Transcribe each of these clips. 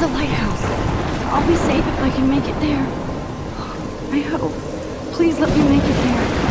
the lighthouse. I'll be safe if I can make it there. I hope. Please let me make it there.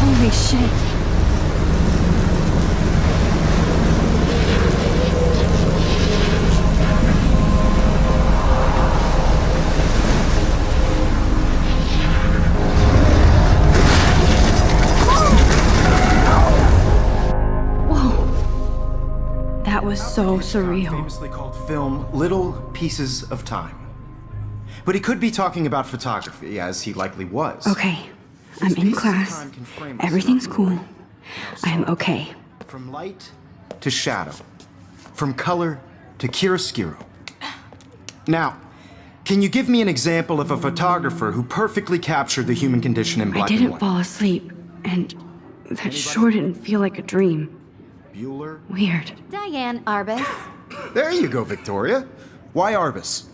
Holy shit. Whoa. That was so surreal. Famously called film Little Pieces of Time. But he could be talking about photography, as he likely was. Okay. I'm in class. Everything's cool. I'm okay. From light to shadow. From color to chiaroscuro. Now, can you give me an example of a photographer who perfectly captured the human condition in black I and didn't white? fall asleep, and that sure didn't feel like a dream. Bueller? Weird. Diane Arbus. There you go, Victoria. Why Arbus?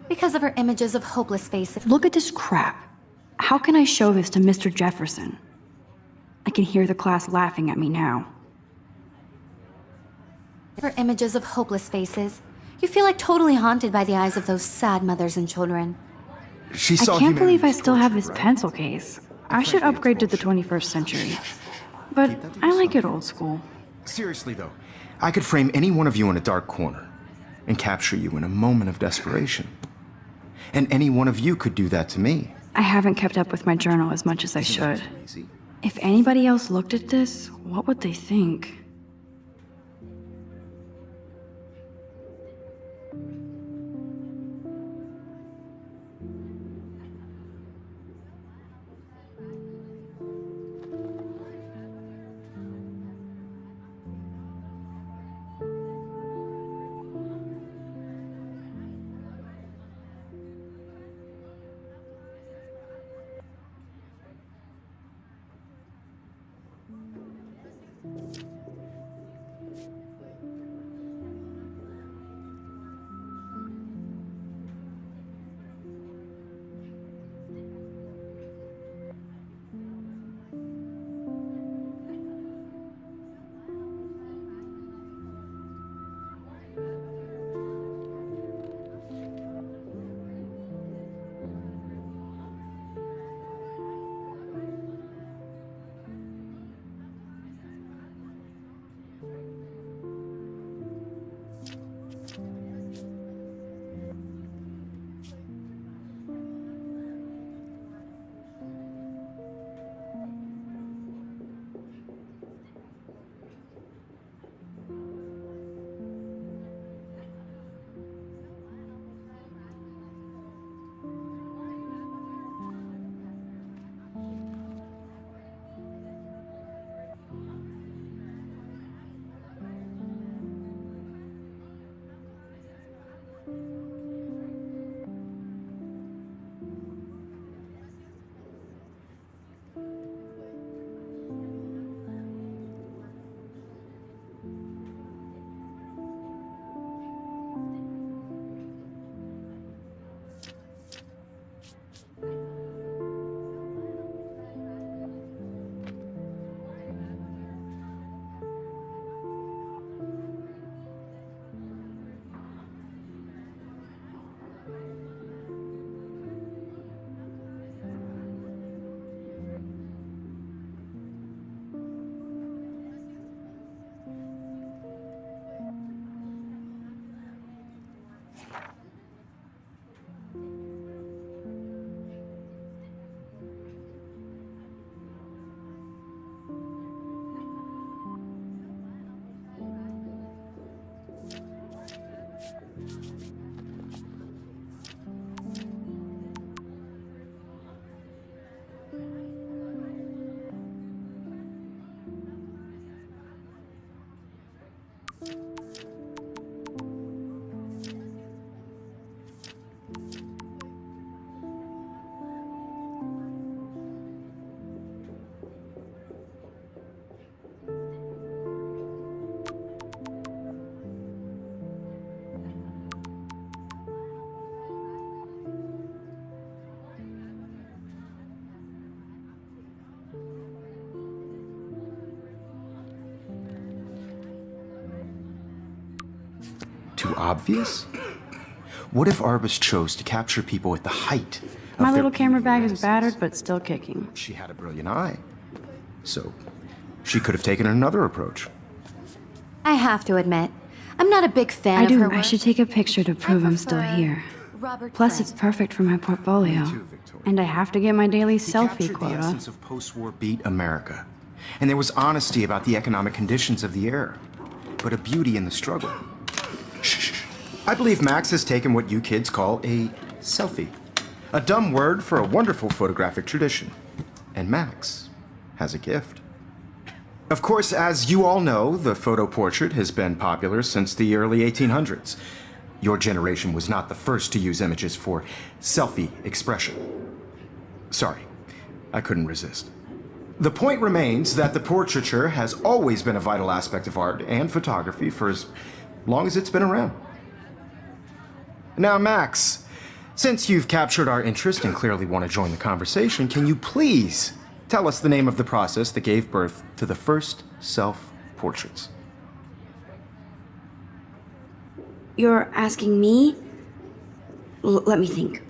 Because of her images of hopeless faces. Look at this crap. How can I show this to Mr. Jefferson? I can hear the class laughing at me now. Her images of hopeless faces. You feel like totally haunted by the eyes of those sad mothers and children. She saw I can't believe I humanity's still have torture, this right? pencil case. I should upgrade to the 21st century. But I like it old school. Seriously, though, I could frame any one of you in a dark corner and capture you in a moment of desperation. And any one of you could do that to me. I haven't kept up with my journal as much as I Isn't that should. too easy? If anybody else looked at this, what would they think? obvious? What if artists chose to capture people at the height of My their little camera beauty and bag is innocence? battered, but still kicking. She had a brilliant eye. So, she could have taken another approach. I have to admit, I'm not a big fan I of her do. work. I should take a picture to prove I'm still prefer here. Robert Plus, Flint. it's perfect for my portfolio. Me too, Victoria. And I have to get my daily He selfie captured the quota. essence of post-war beat America. And there was honesty about the economic conditions of the era, but a beauty in the struggle. Shh. I believe Max has taken what you kids call a selfie. A dumb word for a wonderful photographic tradition. And Max has a gift. Of course, as you all know, the photo portrait has been popular since the early 1800s. Your generation was not the first to use images for selfie expression. Sorry, I couldn't resist. The point remains that the portraiture has always been a vital aspect of art and photography for as long as it's been around. Now, Max, since you've captured our interest and clearly want to join the conversation, can you please tell us the name of the process that gave birth to the first self-portraits? You're asking me? Let me think.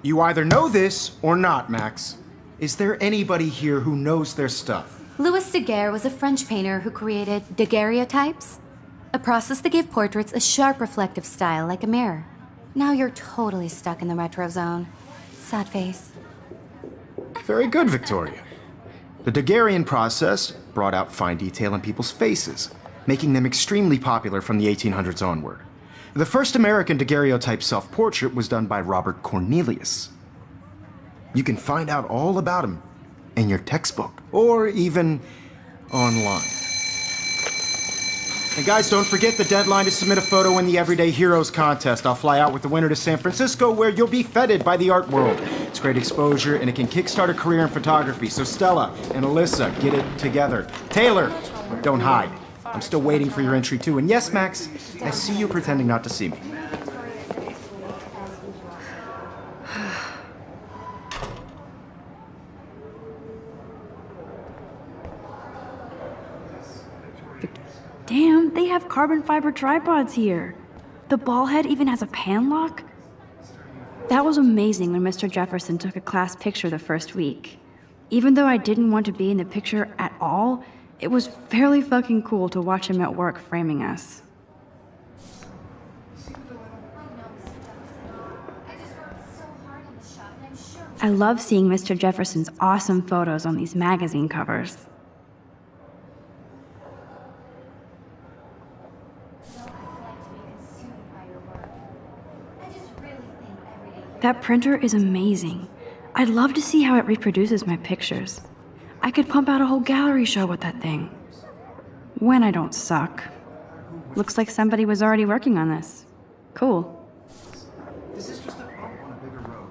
You either know this or not, Max. Is there anybody here who knows their stuff? Louis Daguerre was a French painter who created daguerreotypes, a process that gave portraits a sharp reflective style like a mirror. Now you're totally stuck in the retro zone. Sad face. Very good, Victoria. The Daguerrean process brought out fine detail in people's faces, making them extremely popular from the 1800s onward. The first American daguerreotype self-portrait was done by Robert Cornelius. You can find out all about him in your textbook, or even online. And guys, don't forget the deadline to submit a photo in the Everyday Heroes contest. I'll fly out with the winner to San Francisco, where you'll be feted by the art world. It's great exposure, and it can kickstart a career in photography. So Stella and Alyssa, get it together. Taylor, don't hide. I'm still waiting for your entry too. And yes, Max, I see you pretending not to see me. Damn, they have carbon fiber tripods here. The ball head even has a pan lock. That was amazing when Mr. Jefferson took a class picture the first week. Even though I didn't want to be in the picture at all, it was fairly fucking cool to watch him at work framing us. I love seeing Mr. Jefferson's awesome photos on these magazine covers. That printer is amazing. I'd love to see how it reproduces my pictures. I could pump out a whole gallery show with that thing. When I don't suck. Looks like somebody was already working on this. Cool. This is just a bump on a bigger road.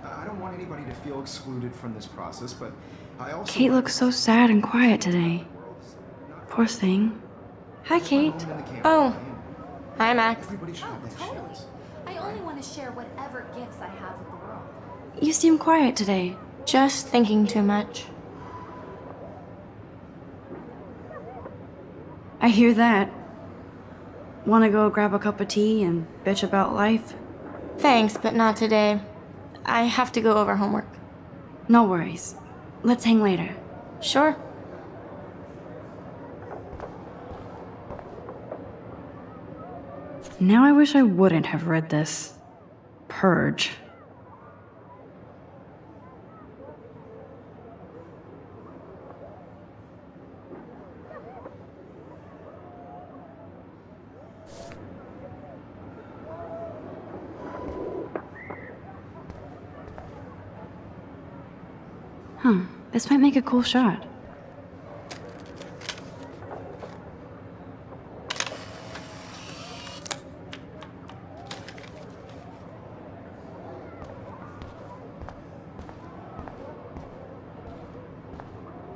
I don't want anybody to feel excluded from this process, but I also... Kate looks so sad and quiet today. Poor thing. Hi, Kate. Oh, hi, Max. Everybody should have that chance. I only want to share whatever gifts I have with the world. You seem quiet today. Just thinking too much. I hear that. Wanna go grab a cup of tea and bitch about life? Thanks, but not today. I have to go over homework. No worries. Let's hang later. Sure. Now I wish I wouldn't have read this. Purge. This might make a cool shot.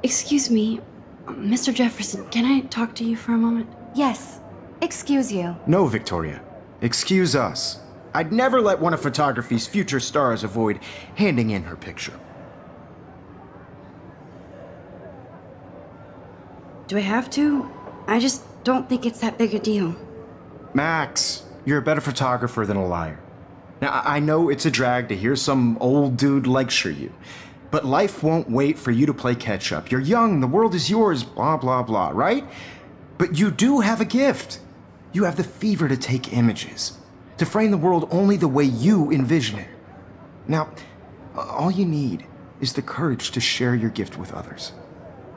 Excuse me, Mr. Jefferson, can I talk to you for a moment? Yes. Excuse you. No, Victoria. Excuse us. I'd never let one of photography's future stars avoid handing in her picture. Do I have to? I just don't think it's that big a deal. Max, you're a better photographer than a liar. Now, I know it's a drag to hear some old dude lecture you, but life won't wait for you to play catch-up. You're young, the world is yours, blah, blah, blah, right? But you do have a gift. You have the fever to take images, to frame the world only the way you envision it. Now, all you need is the courage to share your gift with others.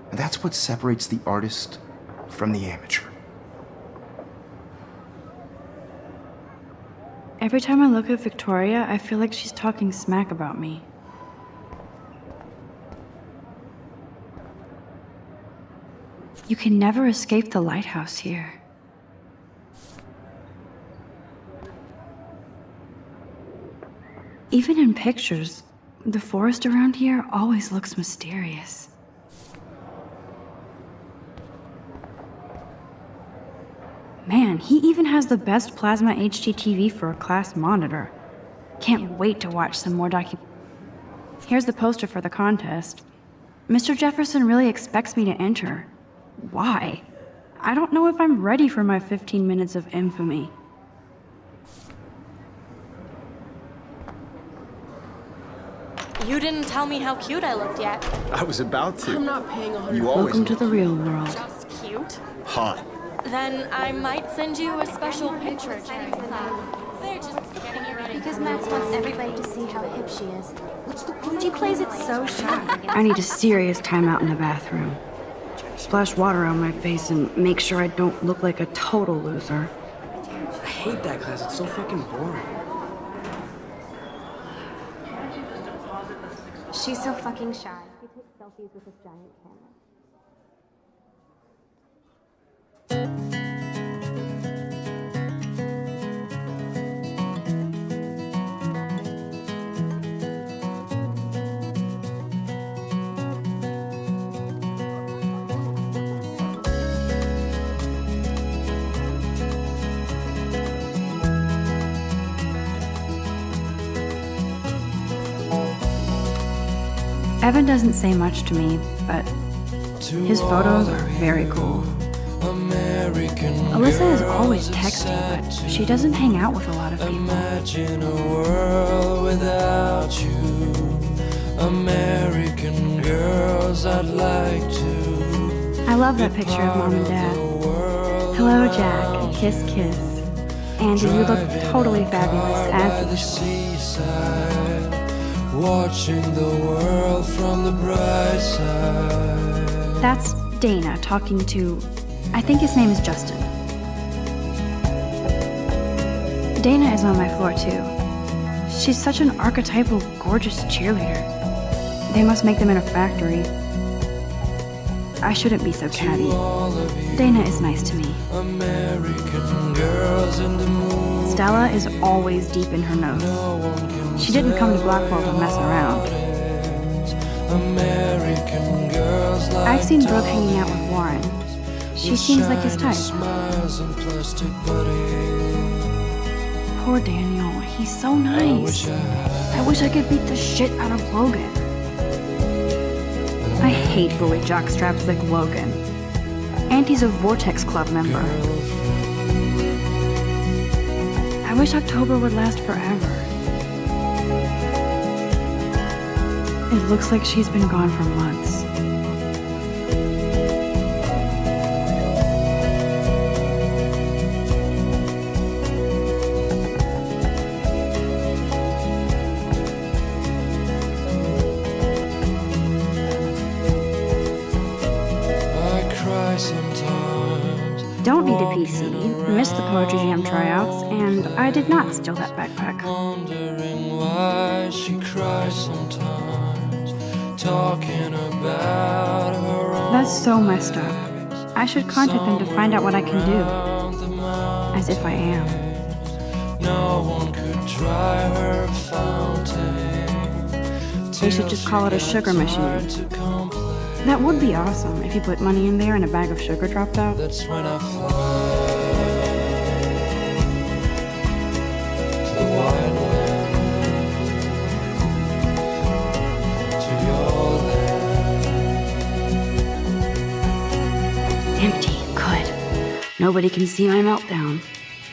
And that's what separates the artist from the amateur. Every time I look at Victoria, I feel like she's talking smack about me. You can never escape the lighthouse here. Even in pictures, the forest around here always looks mysterious. Man, he even has the best plasma HD TV for a class monitor. Can't wait to watch some more Here's the poster for the contest. Mr. Jefferson really expects me to enter. Why? I don't know if I'm ready for my 15 minutes of infamy. You didn't tell me how cute I looked yet. I was about to. I'm not paying 100. You always Welcome to the real world. Just cute? hot. Then I might send you a special picture. They're just getting you ready. Because Max wants everybody to see how hip she is. She plays it so shy. I need a serious timeout in the bathroom. Splash water on my face and make sure I don't look like a total loser. I hate that class. It's so fucking boring. She's so fucking shy. She takes selfies with this giant camera. Evan doesn't say much to me, but his photos are very cool. Alyssa is always texting, but she doesn't hang out with a lot of people. Imagine a world without you. American girls, I'd like to. I love that picture of Mom and Dad. Hello, Jack. Kiss, kiss. Andy, you look totally fabulous as usual. Seaside, watching the world from the bright side. That's Dana talking to, I think his name is Justin. Dana is on my floor too. She's such an archetypal, gorgeous cheerleader. They must make them in a factory. I shouldn't be so catty. Dana is nice to me. American girls in the moon. Stella is always deep in her nose. She didn't come to Blackwell to mess around. American girls like I've seen Brooke hanging out with Warren. She seems like his type. smiles and plastic buddies. Poor Daniel, he's so nice. I wish I could beat the shit out of Logan. I hate bully jockstraps like Logan. Auntie's a Vortex Club member. I wish October would last forever. It looks like she's been gone for months. I cry sometimes. Don't need a PC, missed the Poetry Jam tryouts, and I did not steal that backpack. Wondering why she cries sometimes, talking about her own. That's so messed up. I should contact them to find out what I can do. As if I am. No one could dry her fountain. They should just call it a sugar machine. To complain. That would be awesome if you put money in there and a bag of sugar dropped out. That's when I fly to the wide land, to your land. Empty. Good. Nobody can see my meltdown.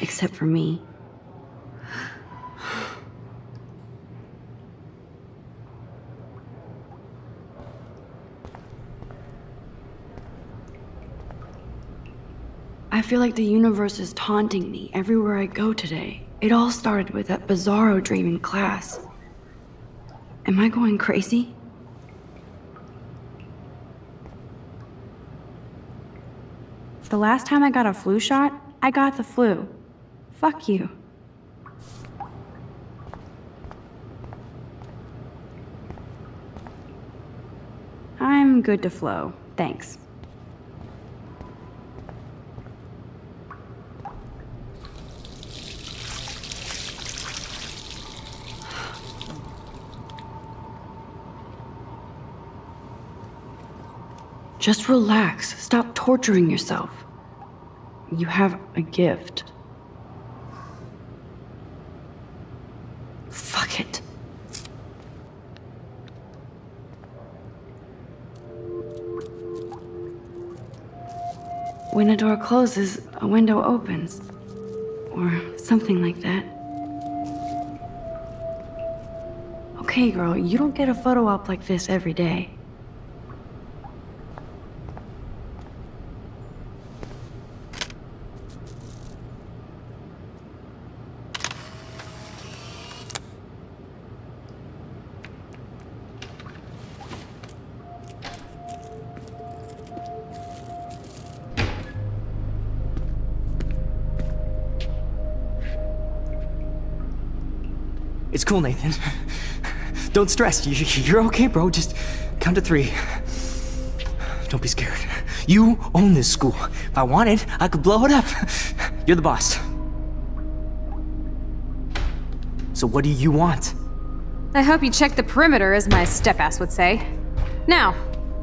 except for me. I feel like the universe is taunting me everywhere I go today. It all started with that bizarro dream in class. Am I going crazy? The last time I got a flu shot, I got the flu. Fuck you. I'm good to flow, thanks. Just relax. Stop torturing yourself. You have a gift. Fuck it. When a door closes, a window opens. Or something like that. Okay, girl, you don't get a photo op like this every day. It's cool, Nathan. Don't stress. You're okay, bro. Just count to 3. Don't be scared. You own this school. If I wanted, I could blow it up. You're the boss. So what do you want? I hope you checked the perimeter, as my step-ass would say. Now,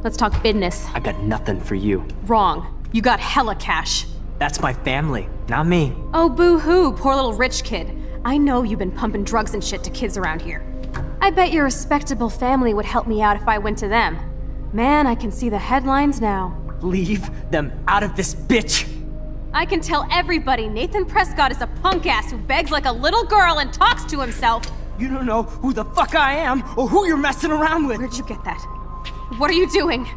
let's talk business. I got nothing for you. Wrong. You got hella cash. That's my family, not me. Oh, boo-hoo, poor little rich kid. I know you've been pumping drugs and shit to kids around here. I bet your respectable family would help me out if I went to them. Man, I can see the headlines now. Leave them out of this bitch! I can tell everybody Nathan Prescott is a punk ass who begs like a little girl and talks to himself. You don't know who the fuck I am or who you're messing around with. Where'd you get that? What are you doing?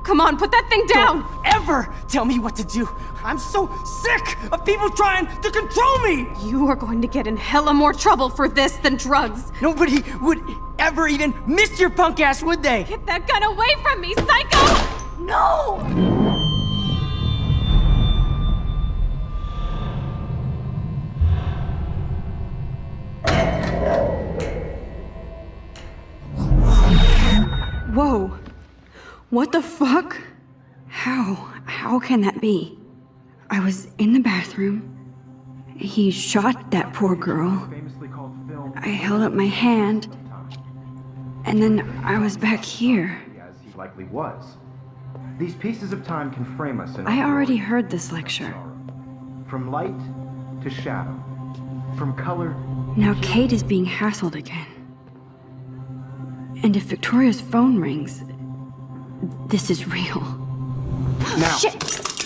Come on, put that thing down! Don't ever tell me what to do! I'm so sick of people trying to control me! You are going to get in hella more trouble for this than drugs. Nobody would ever even miss your punk ass, would they? Get that gun away from me, psycho! No! Whoa. What the fuck? How can that be? I was in the bathroom. He shot that poor girl. I held up my hand. And then I was back here. As he likely was. These pieces of time can frame us in I already heard this lecture. From light to shadow. From color. Now Kate is being hassled again. And if Victoria's phone rings, this is real. Now, Shit!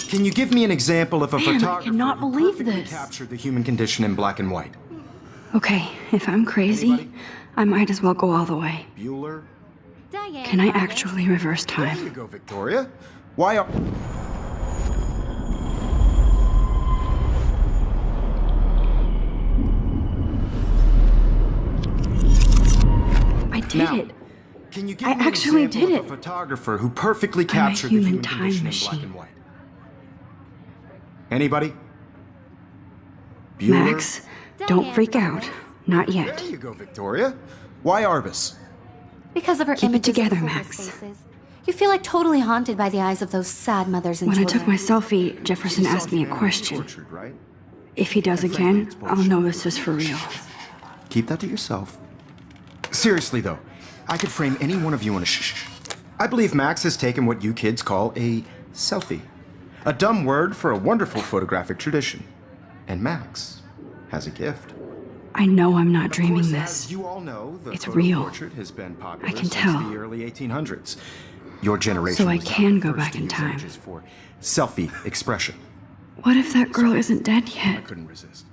can you give me an example of a Man, I photographer cannot who believe perfectly this. captured the human condition in black and white? Okay, if I'm crazy, Anybody? I might as well go all the way. Bueller? Diane, Can I Roberts. actually reverse There you time? go, Victoria. Why are... I did Now, it. Can you give I me an actually example did of it. a photographer who perfectly I'm a captured the human human time condition in machine. black and white? Anybody? Bueller? Max, don't Diane freak out. Roberts. Not There yet. you go, Victoria. Why Arbus? Because of her Keep it images of together, hopeless Max. faces. You feel like totally haunted by the eyes of those sad mothers and When I children. took my selfie, Jefferson asked me a question. Tortured, right? If he does again, I'll know this is for real. Keep that to yourself. Seriously, though, I could frame any one of you on a shh. I believe Max has taken what you kids call a selfie. A dumb word for a wonderful photographic tradition. And Max has a gift. I know I'm not Of dreaming course, this. as you all know, the It's photo real. portrait has been popular I can since tell. the early 1800s. Your generation So I was not can the go first back to in use time. images for selfie expression. What if that girl isn't dead I yet? couldn't resist.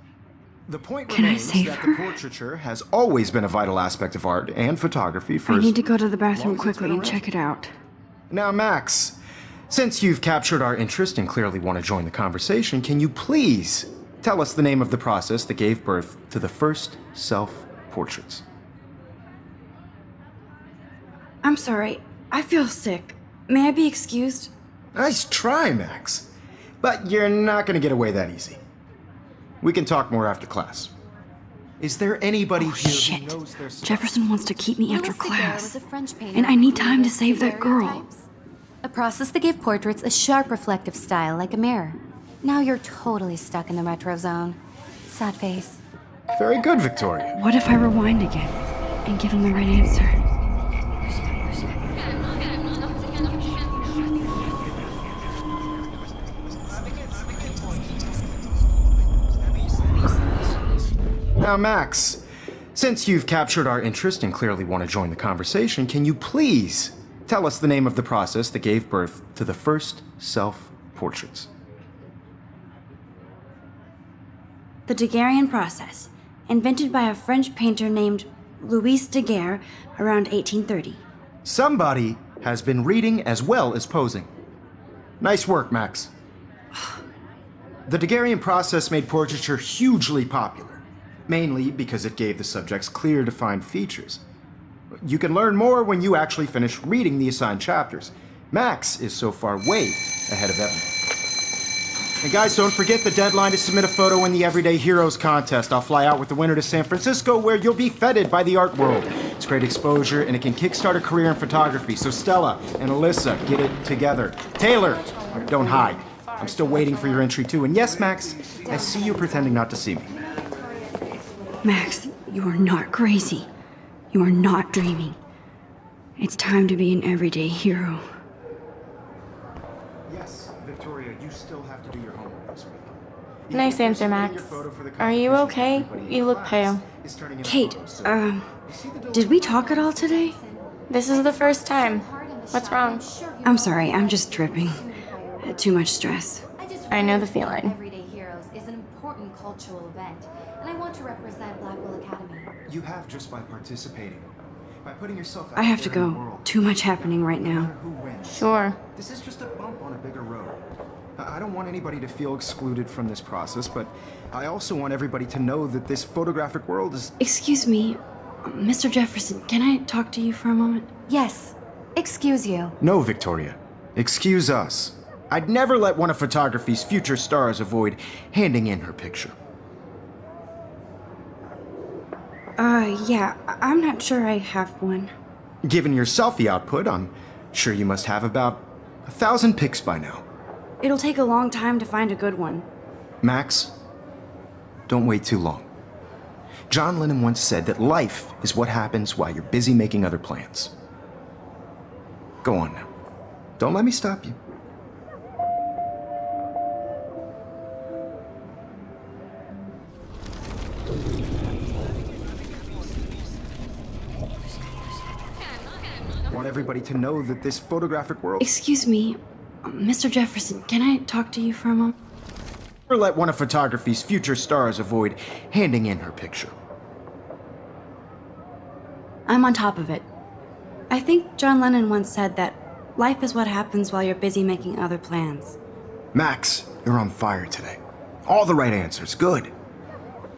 The point Can I remains save that her? the portraiture has always been a vital aspect of art and photography for I as need to go to the bathroom long as it's quickly been and around. check it out. Now, Max, since you've captured our interest and clearly want to join the conversation, can you please tell us the name of the process that gave birth to the first self-portraits? I'm sorry. I feel sick. May I be excused? Nice try, Max. But you're not going to get away that easy. We can talk more after class. Is there anybody Oh, here shit. who knows their stuff? Jefferson wants to keep me after Louis Daguerre class. was a French painter And I who need time to created save that girl. daguerreotypes, a process that gave portraits a sharp reflective style like a mirror. Now you're totally stuck in the retro zone. Sad face. Very good, Victoria. What if I rewind again and give him the right answer? Now, Max, since you've captured our interest and clearly want to join the conversation, can you please tell us the name of the process that gave birth to the first self-portraits? The Daguerrean process, invented by a French painter named Louis Daguerre around 1830. Somebody has been reading as well as posing. Nice work, Max. The Daguerrean process made portraiture hugely popular, mainly because it gave the subjects clear, defined features. You can learn more when you actually finish reading the assigned chapters. Max is so far way ahead of everyone. And guys, don't forget the deadline to submit a photo in the Everyday Heroes contest. I'll fly out with the winner to San Francisco, where you'll be feted by the art world. It's great exposure, and it can kickstart a career in photography. So Stella and Alyssa, get it together. Taylor, don't hide. I'm still waiting for your entry too. And yes, Max, I see you pretending not to see me. Max, you are not crazy. You are not dreaming. It's time to be an everyday hero. Yes, Victoria, you still have to do your homework this week. Nice answer, Max. Are you okay? You look pale. Kate, did we talk at all today? This is the first time. What's wrong? I'm sorry, I'm just dripping. Too much stress. I know the feeling. Everyday Heroes is an important cultural event, and I want to represent Blackwell Academy. You have just by participating. By putting yourself out I have to there in the go. world. Too much happening right No now. matter who wins. Sure. This is just a bump on a bigger road. I don't want anybody to feel excluded from this process, but I also want everybody to know that this photographic world is... Excuse me, Mr. Jefferson, can I talk to you for a moment? Yes. Excuse you. No, Victoria. Excuse us. I'd never let one of photography's future stars avoid handing in her picture. Yeah, I'm not sure I have one. Given your selfie output, I'm sure you must have about 1,000 pics by now. It'll take a long time to find a good one. Max, don't wait too long. John Lennon once said that life is what happens while you're busy making other plans. Go on now. Don't let me stop you. Want everybody to know that this photographic world... Excuse me, Mr. Jefferson, can I talk to you for a moment? Never let one of photography's future stars avoid handing in her picture. I'm on top of it. I think John Lennon once said that life is what happens while you're busy making other plans. Max, you're on fire today. All the right answers. Good.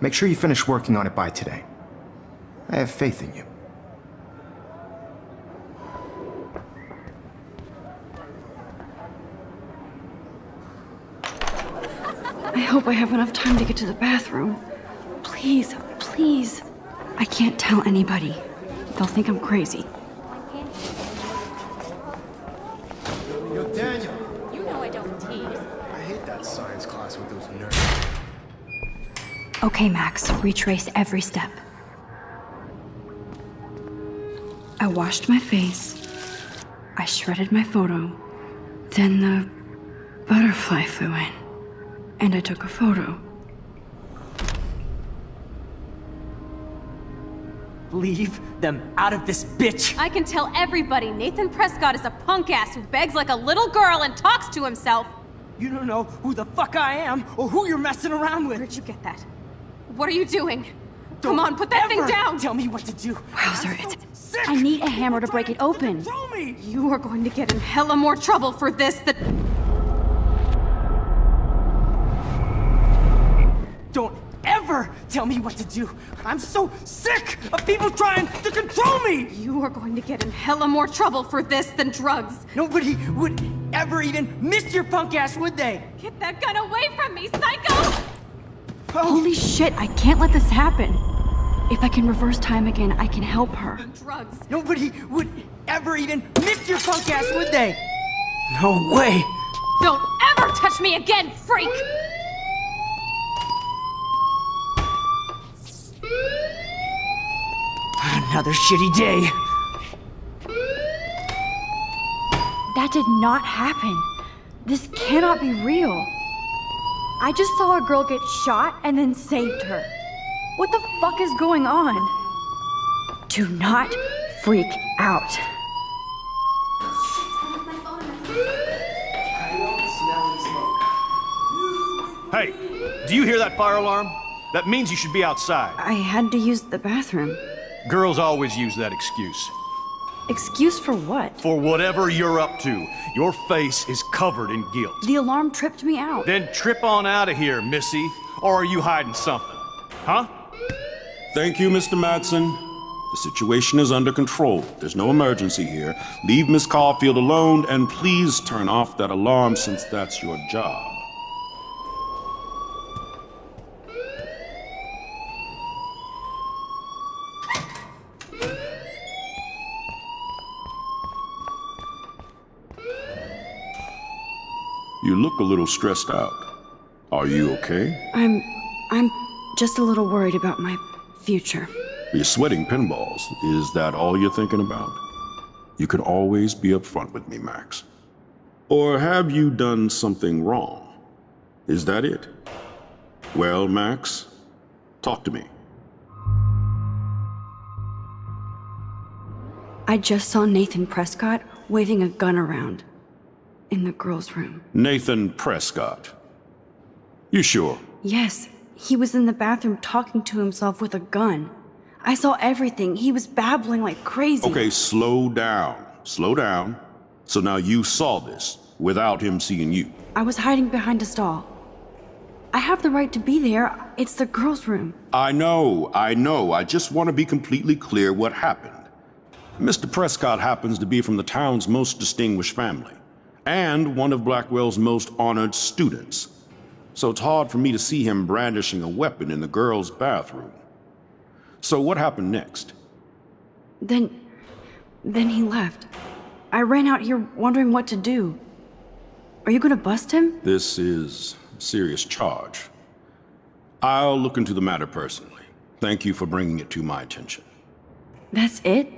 Make sure you finish working on it by today. I have faith in you. I hope I have enough time to get to the bathroom. Please, please. I can't tell anybody. They'll think I'm crazy. Yo, Daniel. You know I don't tease. I hate that science class with those nerds. Okay, Max, retrace every step. I washed my face. I shredded my photo. Then the butterfly flew in. And I took a photo. Leave them out of this bitch! I can tell everybody Nathan Prescott is a punk ass who begs like a little girl and talks to himself. You don't know who the fuck I am or who you're messing around with. Where'd you get that? What are you doing? Come on, put that thing Ever down! Tell me what to do. Wowzer, I need a hammer to break it open. Control me! You are going to get in hella more trouble for this than... Don't ever tell me what to do. I'm so sick of people trying to control me! You are going to get in hella more trouble for this than drugs. Nobody would ever even miss your punk ass, would they? Get that gun away from me, psycho! Holy shit, I can't let this happen. If I can reverse time again, I can help her. Drugs. Nobody would ever even miss your punk ass, would they? No way! Don't ever touch me again, freak! Another shitty day. That did not happen. This cannot be real. I just saw a girl get shot and then saved her. What the fuck is going on? Do not freak out. Hey, do you hear that fire alarm? That means you should be outside. I had to use the bathroom. Girls always use that excuse. Excuse for what? For whatever you're up to, your face is covered in guilt. The alarm tripped me out. Then trip on out of here, Missy. Or are you hiding something? Huh? Thank you, Mr. Madsen. The situation is under control. There's no emergency here. Leave Miss Caulfield alone, and please turn off that alarm since that's your job. You look a little stressed out. Are you okay? I'm just a little worried about my future. You're sweating pinballs. Is that all you're thinking about? You can always be upfront with me, Max. Or have you done something wrong? Is that it? Well, Max, talk to me. I just saw Nathan Prescott waving a gun around in the girls' room. Nathan Prescott. You sure? Yes, he was in the bathroom talking to himself with a gun. I saw everything. He was babbling like crazy. Okay, slow down. Slow down. So now you saw this without him seeing you. I was hiding behind a stall. I have the right to be there. It's the girls' room. I know. I just want to be completely clear what happened. Mr. Prescott happens to be from the town's most distinguished family, and one of Blackwell's most honored students. So it's hard for me to see him brandishing a weapon in the girls' bathroom. So what happened next? Then he left. I ran out here wondering what to do. Are you gonna bust him? This is a serious charge. I'll look into the matter personally. Thank you for bringing it to my attention. That's it?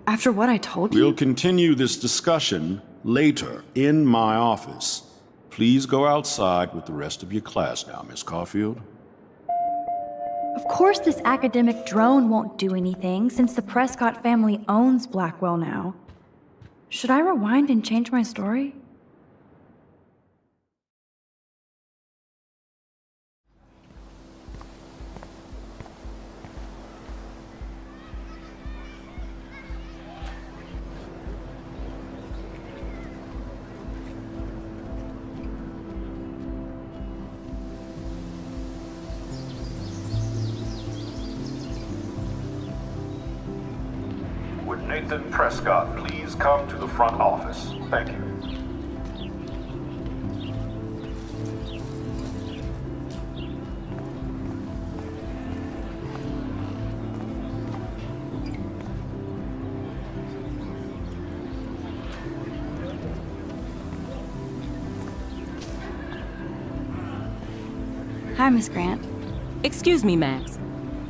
After what I told you? We'll continue this discussion later in my office. Please go outside with the rest of your class now, Miss Caulfield. Of course this academic drone won't do anything, since the Prescott family owns Blackwell now. Should I rewind and change my story? Would Nathan Prescott please come to the front office? Thank you. Hi, Miss Grant. Excuse me, Max.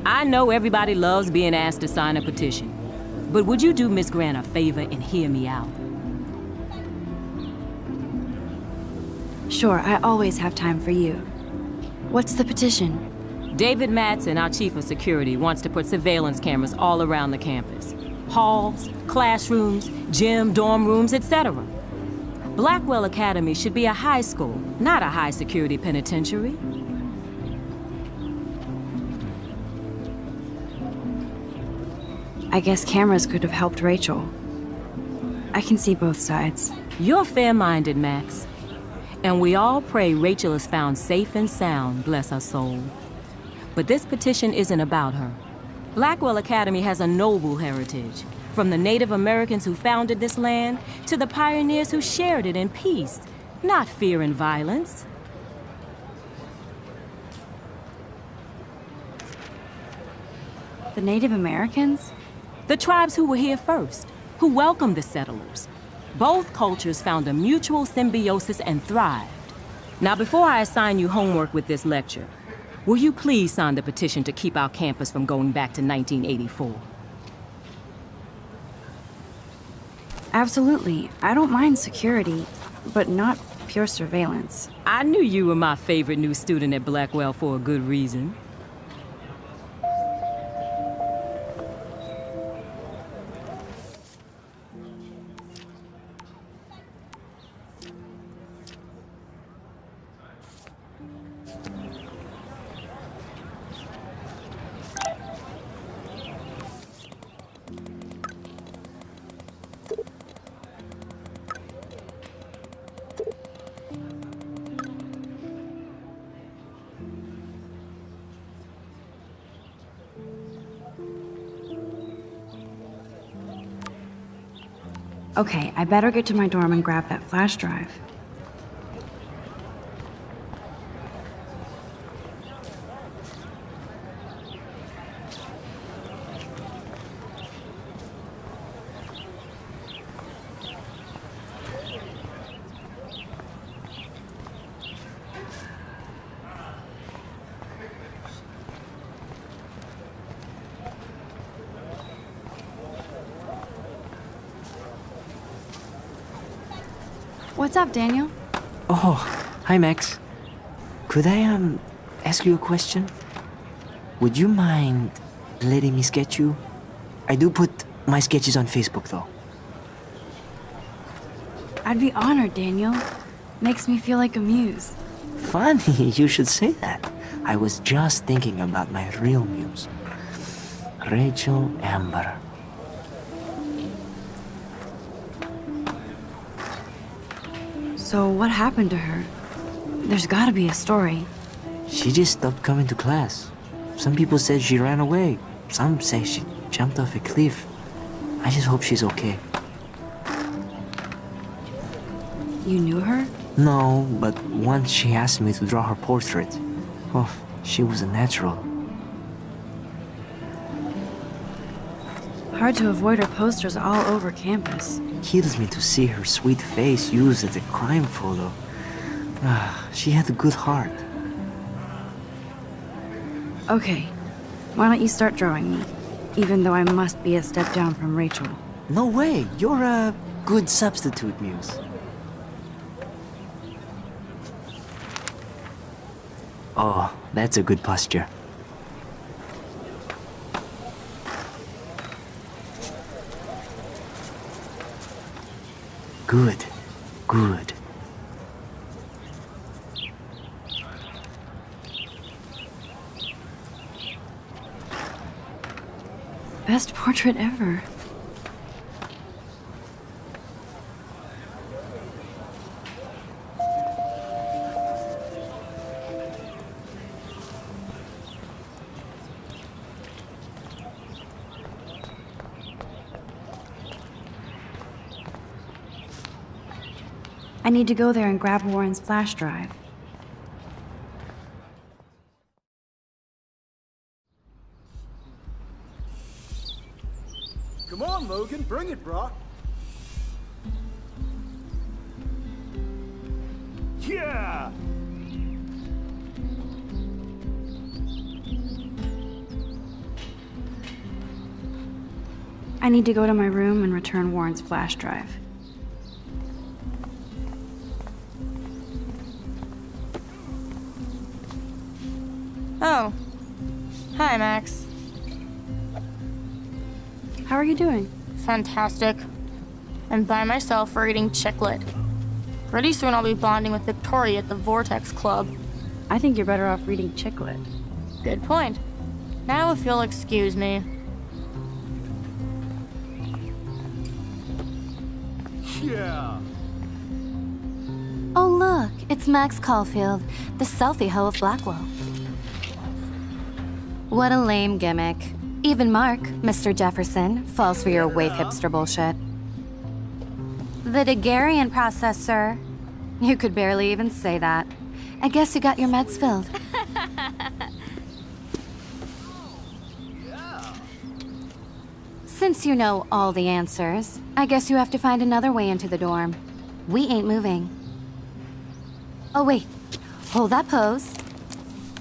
I know everybody loves being asked to sign a petition. But would you do Miss Grant a favor and hear me out? Sure, I always have time for you. What's the petition? David Madsen, our chief of security, wants to put surveillance cameras all around the campus. Halls, classrooms, gym, dorm rooms, etc. Blackwell Academy should be a high school, not a high-security penitentiary. I guess cameras could have helped Rachel. I can see both sides. You're fair-minded, Max. And we all pray Rachel is found safe and sound, bless her soul. But this petition isn't about her. Blackwell Academy has a noble heritage, from the Native Americans who founded this land to the pioneers who shared it in peace, not fear and violence. The Native Americans? The tribes who were here first, who welcomed the settlers. Both cultures found a mutual symbiosis and thrived. Now, before I assign you homework with this lecture, will you please sign the petition to keep our campus from going back to 1984? Absolutely. I don't mind security, but not pure surveillance. I knew you were my favorite new student at Blackwell for a good reason. Okay, I better get to my dorm and grab that flash drive. What's up, Daniel? Oh, hi, Max. Could I, ask you a question? Would you mind letting me sketch you? I do put my sketches on Facebook, though. I'd be honored, Daniel. Makes me feel like a muse. Funny, you should say that. I was just thinking about my real muse. Rachel Amber. So what happened to her? There's gotta be a story. She just stopped coming to class. Some people said she ran away. Some say she jumped off a cliff. I just hope she's okay. You knew her? No, but once she asked me to draw her portrait. Oh, she was a natural. Hard to avoid her posters all over campus. Kills me to see her sweet face used as a crime photo. She had a good heart. Okay, why don't you start drawing me? Even though I must be a step down from Rachel. No way, you're a good substitute, Muse. Oh, that's a good posture. Good, good. Best portrait ever. I need to go there and grab Warren's flash drive. Come on, Logan, bring it, brah. Yeah! I need to go to my room and return Warren's flash drive. Oh. Hi, Max. How are you doing? Fantastic. I'm by myself reading chick lit. Pretty soon I'll be bonding with Victoria at the Vortex Club. I think you're better off reading chick lit. Good point. Now if you'll excuse me. Yeah. Oh, look, it's Max Caulfield, the selfie hoe of Blackwell. What a lame gimmick. Even Mark, Mr. Jefferson, falls for your wave hipster bullshit. The Daguerrean process, sir. You could barely even say that. I guess you got your meds filled. Since you know all the answers, I guess you have to find another way into the dorm. We ain't moving. Oh, wait. Hold that pose.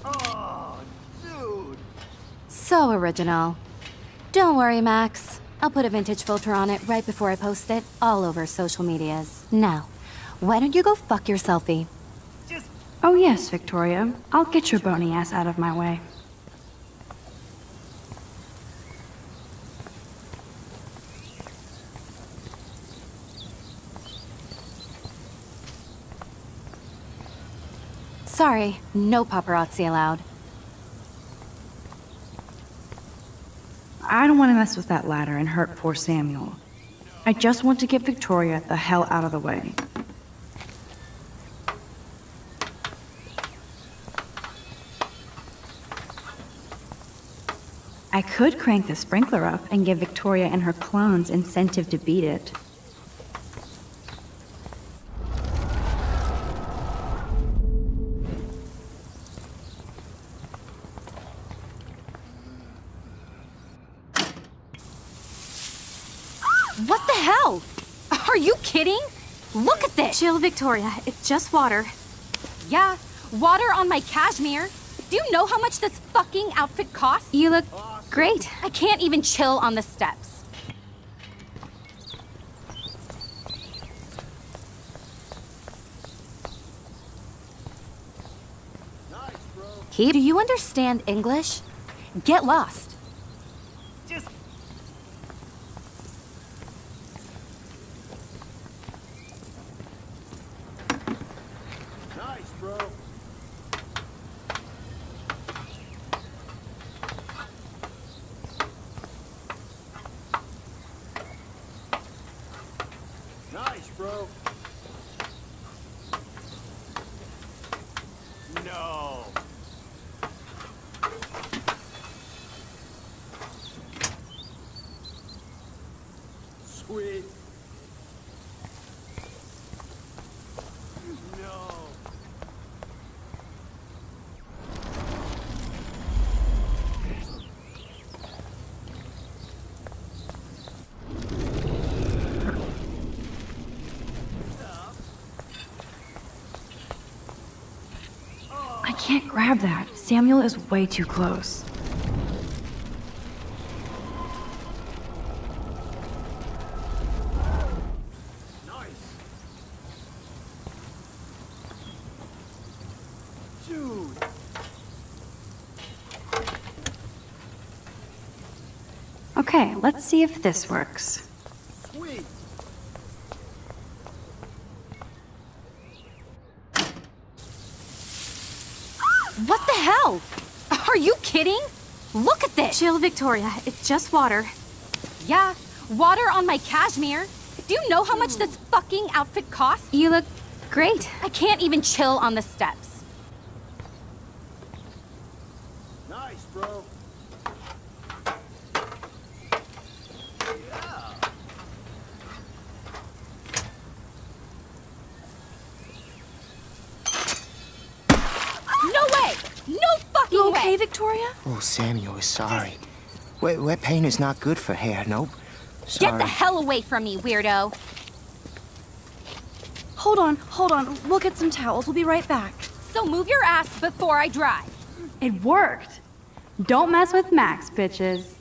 Oh, dude. So original. Don't worry, Max. I'll put a vintage filter on it right before I post it all over social medias. Now, why don't you go fuck your selfie? Oh yes, Victoria. I'll get your bony ass out of my way. Sorry, no paparazzi allowed. I don't want to mess with that ladder and hurt poor Samuel. I just want to get Victoria the hell out of the way. I could crank the sprinkler up and give Victoria and her clones incentive to beat it. What the hell? Are you kidding? Look at this! Chill, Victoria. It's just water. Yeah, water on my cashmere. Do you know how much this fucking outfit costs? You look great. I can't even chill on the steps. Nice, do you understand English? Get lost. Nice, bro. Nice, bro. No. Sweet. No. I can't grab that. Samuel is way too close. Nice. Dude. Okay, let's see if this works. Sweet. What the hell? Are you kidding? Look at this! Chill, Victoria. It's just water. Yeah, water on my cashmere. Do you know how much this fucking outfit costs? You look great. I can't even chill on the steps. Nice, bro. No way! No fucking You way! okay, Victoria? Oh, Samuel is sorry. Wet paint is not good for hair, nope. Sorry. Get the hell away from me, weirdo! Hold on. We'll get some towels. We'll be right back. So move your ass before I dry. It worked! Don't mess with Max, bitches.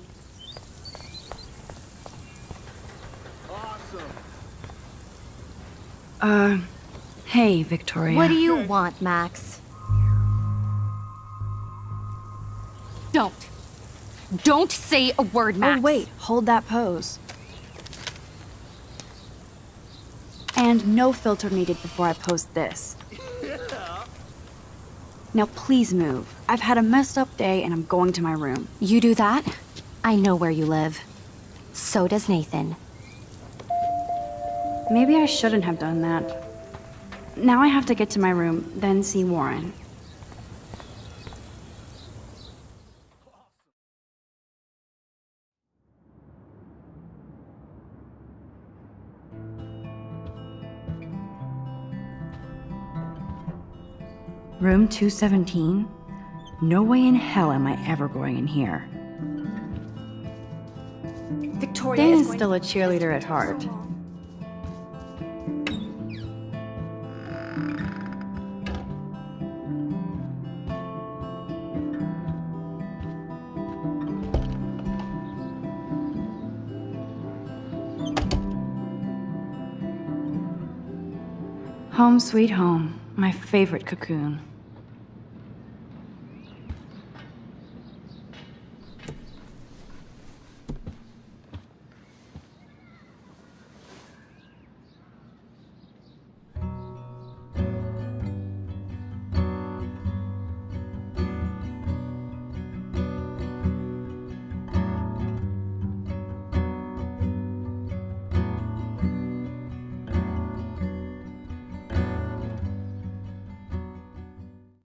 Awesome. Hey, Victoria. What do you want, Max? Don't say a word, Max. Oh, wait. Hold that pose. And no filter needed before I post this. Now please move. I've had a messed up day and I'm going to my room. You do that? I know where you live. So does Nathan. Maybe I shouldn't have done that. Now I have to get to my room, then see Warren. Room 217? No way in hell am I ever going in here. Victoria Dana's still a cheerleader at heart. Home sweet home, my favorite cocoon.